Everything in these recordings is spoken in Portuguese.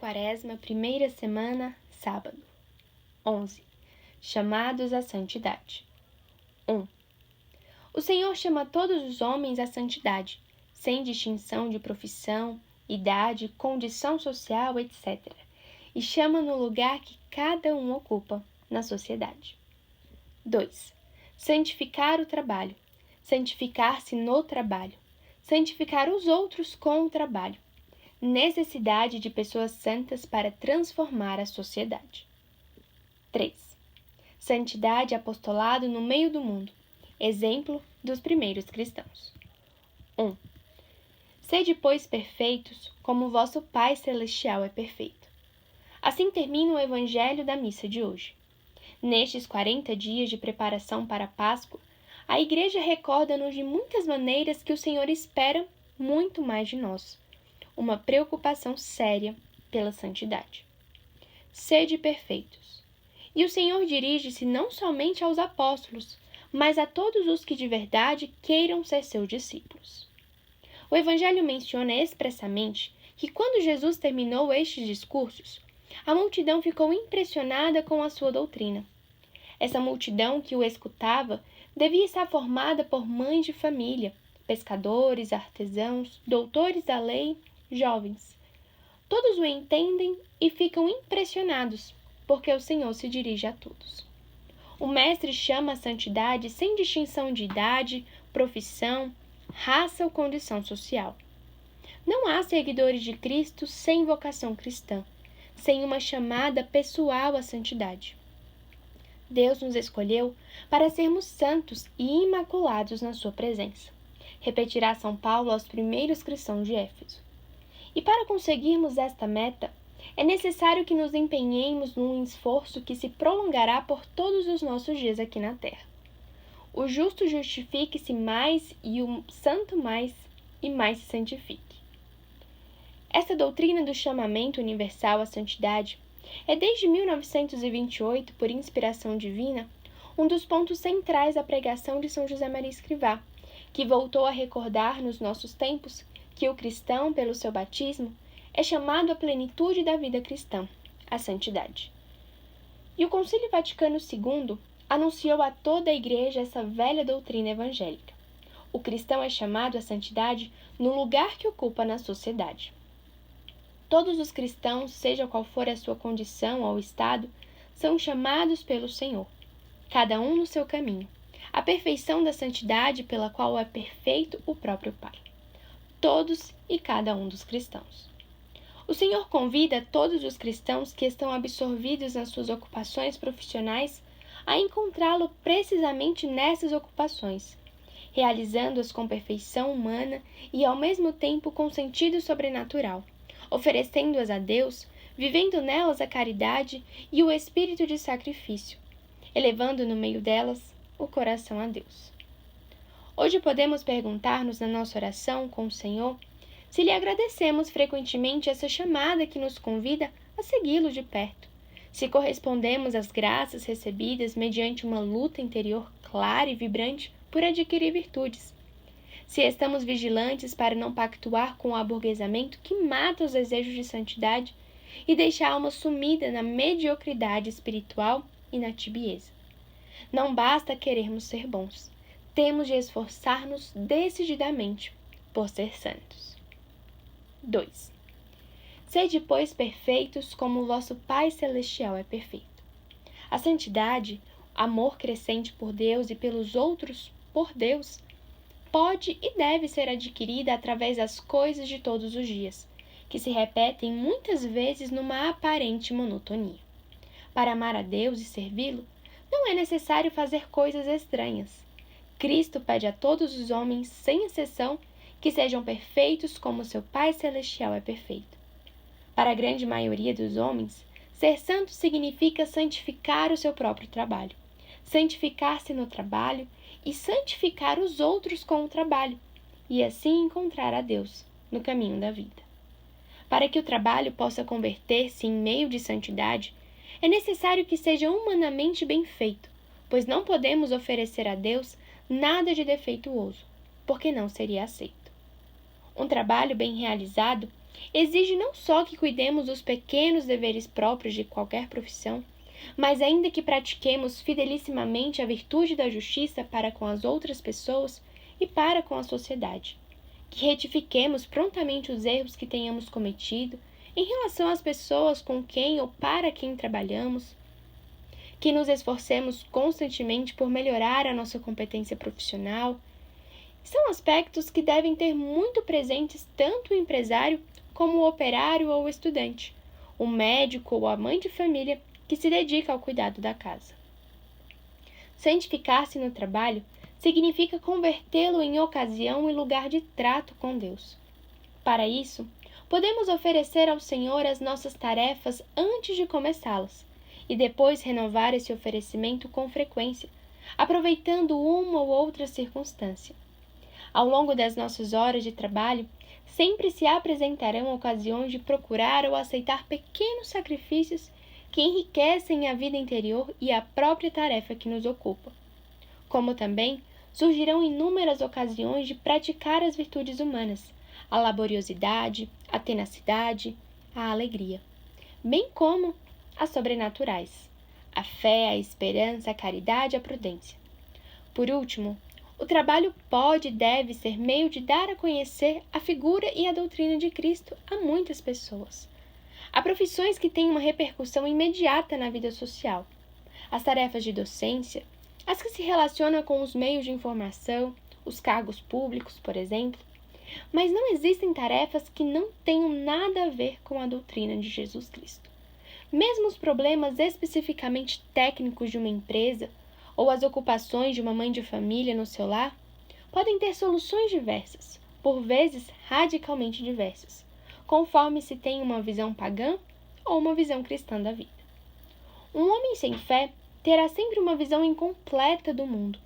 Quaresma, primeira semana, sábado. 11. Chamados à santidade. 1. O Senhor chama todos os homens à santidade, sem distinção de profissão, idade, condição social, etc., e chama no lugar que cada um ocupa na sociedade. 2. Santificar o trabalho, santificar-se no trabalho, santificar os outros com o trabalho. Necessidade de pessoas santas para transformar a sociedade. 3. Santidade e apostolado no meio do mundo. Exemplo dos primeiros cristãos. 1. Sede, pois, perfeitos, como vosso Pai Celestial é perfeito. Assim termina o Evangelho da missa de hoje. Nestes 40 dias de preparação para a Páscoa, a Igreja recorda-nos de muitas maneiras que o Senhor espera muito mais de nós. Uma preocupação séria pela santidade. Sede perfeitos. E o Senhor dirige-se não somente aos apóstolos, mas a todos os que de verdade queiram ser seus discípulos. O Evangelho menciona expressamente que quando Jesus terminou estes discursos, a multidão ficou impressionada com a sua doutrina. Essa multidão que o escutava devia estar formada por mães de família, pescadores, artesãos, doutores da lei, jovens. Todos o entendem e ficam impressionados, porque o Senhor se dirige a todos. O Mestre chama a santidade sem distinção de idade, profissão, raça ou condição social. Não há seguidores de Cristo sem vocação cristã, sem uma chamada pessoal à santidade. Deus nos escolheu para sermos santos e imaculados na sua presença, repetirá São Paulo aos primeiros cristãos de Éfeso. E para conseguirmos esta meta, é necessário que nos empenhemos num esforço que se prolongará por todos os nossos dias aqui na Terra. O justo justifique-se mais e o santo mais e mais se santifique. Essa doutrina do chamamento universal à santidade é desde 1928, por inspiração divina, um dos pontos centrais da pregação de São José Maria Escrivá, que voltou a recordar nos nossos tempos que o cristão, pelo seu batismo, é chamado à plenitude da vida cristã, à santidade. E o Concílio Vaticano II anunciou a toda a Igreja essa velha doutrina evangélica. O cristão é chamado à santidade no lugar que ocupa na sociedade. Todos os cristãos, seja qual for a sua condição ou estado, são chamados pelo Senhor, cada um no seu caminho, à perfeição da santidade pela qual é perfeito o próprio Pai. Todos e cada um dos cristãos. O Senhor convida todos os cristãos que estão absorvidos nas suas ocupações profissionais a encontrá-lo precisamente nessas ocupações, realizando-as com perfeição humana e ao mesmo tempo com sentido sobrenatural, oferecendo-as a Deus, vivendo nelas a caridade e o espírito de sacrifício, elevando no meio delas o coração a Deus. Hoje podemos perguntar-nos na nossa oração com o Senhor se lhe agradecemos frequentemente essa chamada que nos convida a segui-lo de perto, se correspondemos às graças recebidas mediante uma luta interior clara e vibrante por adquirir virtudes, se estamos vigilantes para não pactuar com o aburguesamento que mata os desejos de santidade e deixa a alma sumida na mediocridade espiritual e na tibieza. Não basta querermos ser bons, temos de esforçar-nos decididamente por ser santos. 2. Sede, pois, perfeitos como o vosso Pai Celestial é perfeito. A santidade, amor crescente por Deus e pelos outros por Deus, pode e deve ser adquirida através das coisas de todos os dias, que se repetem muitas vezes numa aparente monotonia. Para amar a Deus e servi-lo, não é necessário fazer coisas estranhas. Cristo pede a todos os homens, sem exceção, que sejam perfeitos como seu Pai Celestial é perfeito. Para a grande maioria dos homens, ser santo significa santificar o seu próprio trabalho, santificar-se no trabalho e santificar os outros com o trabalho, e assim encontrar a Deus no caminho da vida. Para que o trabalho possa converter-se em meio de santidade, é necessário que seja humanamente bem feito, pois não podemos oferecer a Deus nada de defeituoso, porque não seria aceito. Um trabalho bem realizado exige não só que cuidemos dos pequenos deveres próprios de qualquer profissão, mas ainda que pratiquemos fidelissimamente a virtude da justiça para com as outras pessoas e para com a sociedade. Que retifiquemos prontamente os erros que tenhamos cometido em relação às pessoas com quem ou para quem trabalhamos. Que nos esforcemos constantemente por melhorar a nossa competência profissional. São aspectos que devem ter muito presentes tanto o empresário como o operário ou o estudante, o médico ou a mãe de família que se dedica ao cuidado da casa. Santificar-se no trabalho significa convertê-lo em ocasião e lugar de trato com Deus. Para isso, podemos oferecer ao Senhor as nossas tarefas antes de começá-las, e depois renovar esse oferecimento com frequência, aproveitando uma ou outra circunstância. Ao longo das nossas horas de trabalho, sempre se apresentarão ocasiões de procurar ou aceitar pequenos sacrifícios que enriquecem a vida interior e a própria tarefa que nos ocupa. Como também surgirão inúmeras ocasiões de praticar as virtudes humanas, a laboriosidade, a tenacidade, a alegria, bem como as sobrenaturais, a fé, a esperança, a caridade e a prudência. Por último, o trabalho pode e deve ser meio de dar a conhecer a figura e a doutrina de Cristo a muitas pessoas. Há profissões que têm uma repercussão imediata na vida social. As tarefas de docência, as que se relacionam com os meios de informação, os cargos públicos, por exemplo. Mas não existem tarefas que não tenham nada a ver com a doutrina de Jesus Cristo. Mesmo os problemas especificamente técnicos de uma empresa ou as ocupações de uma mãe de família no seu lar podem ter soluções diversas, por vezes radicalmente diversas, conforme se tem uma visão pagã ou uma visão cristã da vida. Um homem sem fé terá sempre uma visão incompleta do mundo,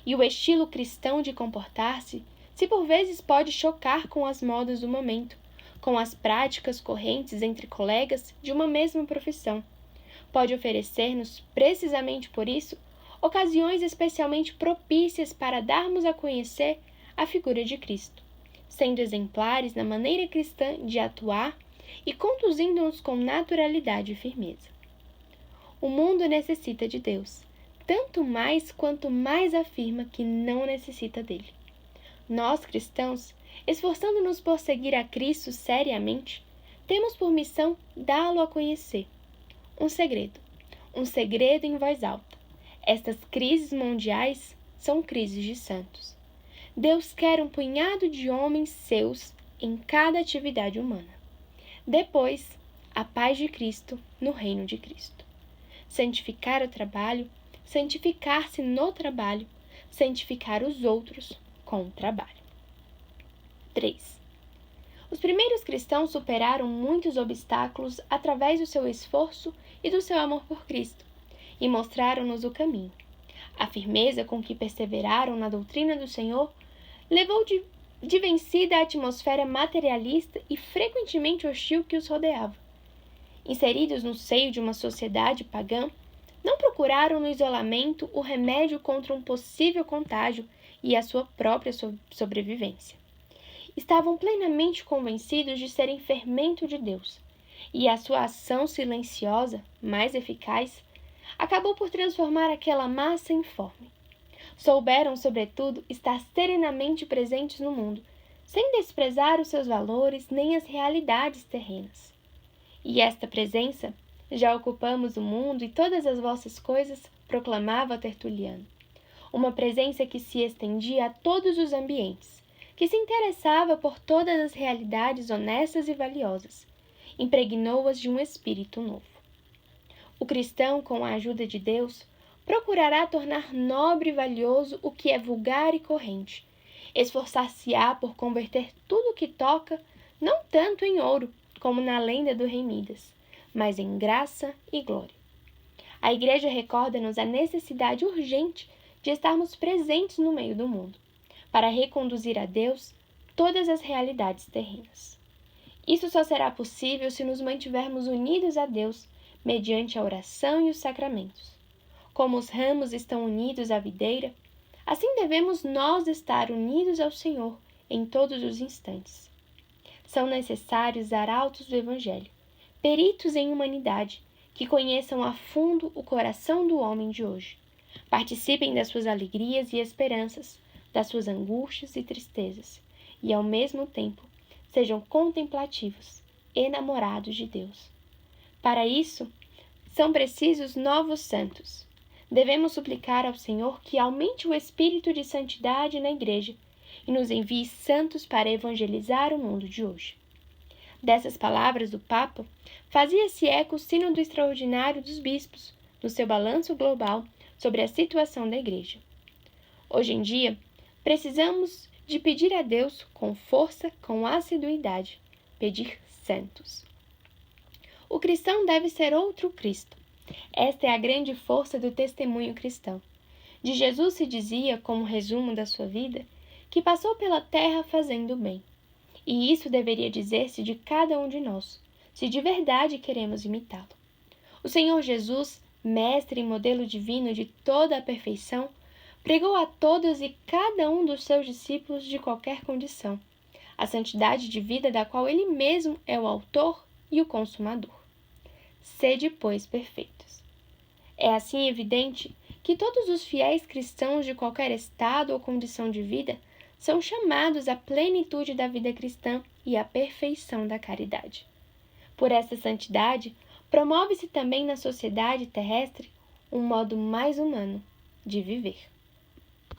e o estilo cristão de comportar-se se por vezes pode chocar com as modas do momento, com as práticas correntes entre colegas de uma mesma profissão. Pode oferecer-nos, precisamente por isso, ocasiões especialmente propícias para darmos a conhecer a figura de Cristo, sendo exemplares na maneira cristã de atuar e conduzindo-nos com naturalidade e firmeza. O mundo necessita de Deus, tanto mais quanto mais afirma que não necessita dele. Nós, cristãos, esforçando-nos por seguir a Cristo seriamente, temos por missão dá-lo a conhecer. Um segredo em voz alta. Estas crises mundiais são crises de santos. Deus quer um punhado de homens seus em cada atividade humana. Depois, a paz de Cristo no reino de Cristo. Santificar o trabalho, santificar-se no trabalho, santificar os outros com o trabalho. 3. Os primeiros cristãos superaram muitos obstáculos através do seu esforço e do seu amor por Cristo, e mostraram-nos o caminho. A firmeza com que perseveraram na doutrina do Senhor levou de vencida a atmosfera materialista e frequentemente hostil que os rodeava. Inseridos no seio de uma sociedade pagã, não procuraram no isolamento o remédio contra um possível contágio e a sua própria sobrevivência. Estavam plenamente convencidos de serem fermento de Deus, e a sua ação silenciosa, mais eficaz, acabou por transformar aquela massa em forme. Souberam, sobretudo, estar serenamente presentes no mundo, sem desprezar os seus valores nem as realidades terrenas. E esta presença, já ocupamos o mundo e todas as vossas coisas, proclamava Tertuliano. Uma presença que se estendia a todos os ambientes, que se interessava por todas as realidades honestas e valiosas, impregnou-as de um espírito novo. O cristão, com a ajuda de Deus, procurará tornar nobre e valioso o que é vulgar e corrente. Esforçar-se-á por converter tudo o que toca, não tanto em ouro, como na lenda do rei Midas, mas em graça e glória. A Igreja recorda-nos a necessidade urgente de estarmos presentes no meio do mundo, para reconduzir a Deus todas as realidades terrenas. Isso só será possível se nos mantivermos unidos a Deus mediante a oração e os sacramentos. Como os ramos estão unidos à videira, assim devemos nós estar unidos ao Senhor em todos os instantes. são necessários arautos do Evangelho, peritos em humanidade, que conheçam a fundo o coração do homem de hoje. Participem das suas alegrias e esperanças, das suas angústias e tristezas, e, ao mesmo tempo, sejam contemplativos, enamorados de Deus. Para isso, são precisos novos santos. Devemos suplicar ao Senhor que aumente o espírito de santidade na Igreja e nos envie santos para evangelizar o mundo de hoje. Dessas palavras do Papa, fazia-se eco o Sínodo Extraordinário dos Bispos, no seu balanço global sobre a situação da Igreja. Hoje em dia, precisamos de pedir a Deus com força, com assiduidade, pedir santos. O cristão deve ser outro Cristo. Esta é a grande força do testemunho cristão. De Jesus se dizia, como resumo da sua vida, que passou pela terra fazendo o bem. E isso deveria dizer-se de cada um de nós, se de verdade queremos imitá-lo. O Senhor Jesus, mestre e modelo divino de toda a perfeição, pregou a todos e cada um dos seus discípulos de qualquer condição, a santidade de vida da qual ele mesmo é o autor e o consumador. Sede, pois, perfeitos. É assim evidente que todos os fiéis cristãos de qualquer estado ou condição de vida são chamados à plenitude da vida cristã e à perfeição da caridade. Por esta santidade, promove-se também na sociedade terrestre um modo mais humano de viver.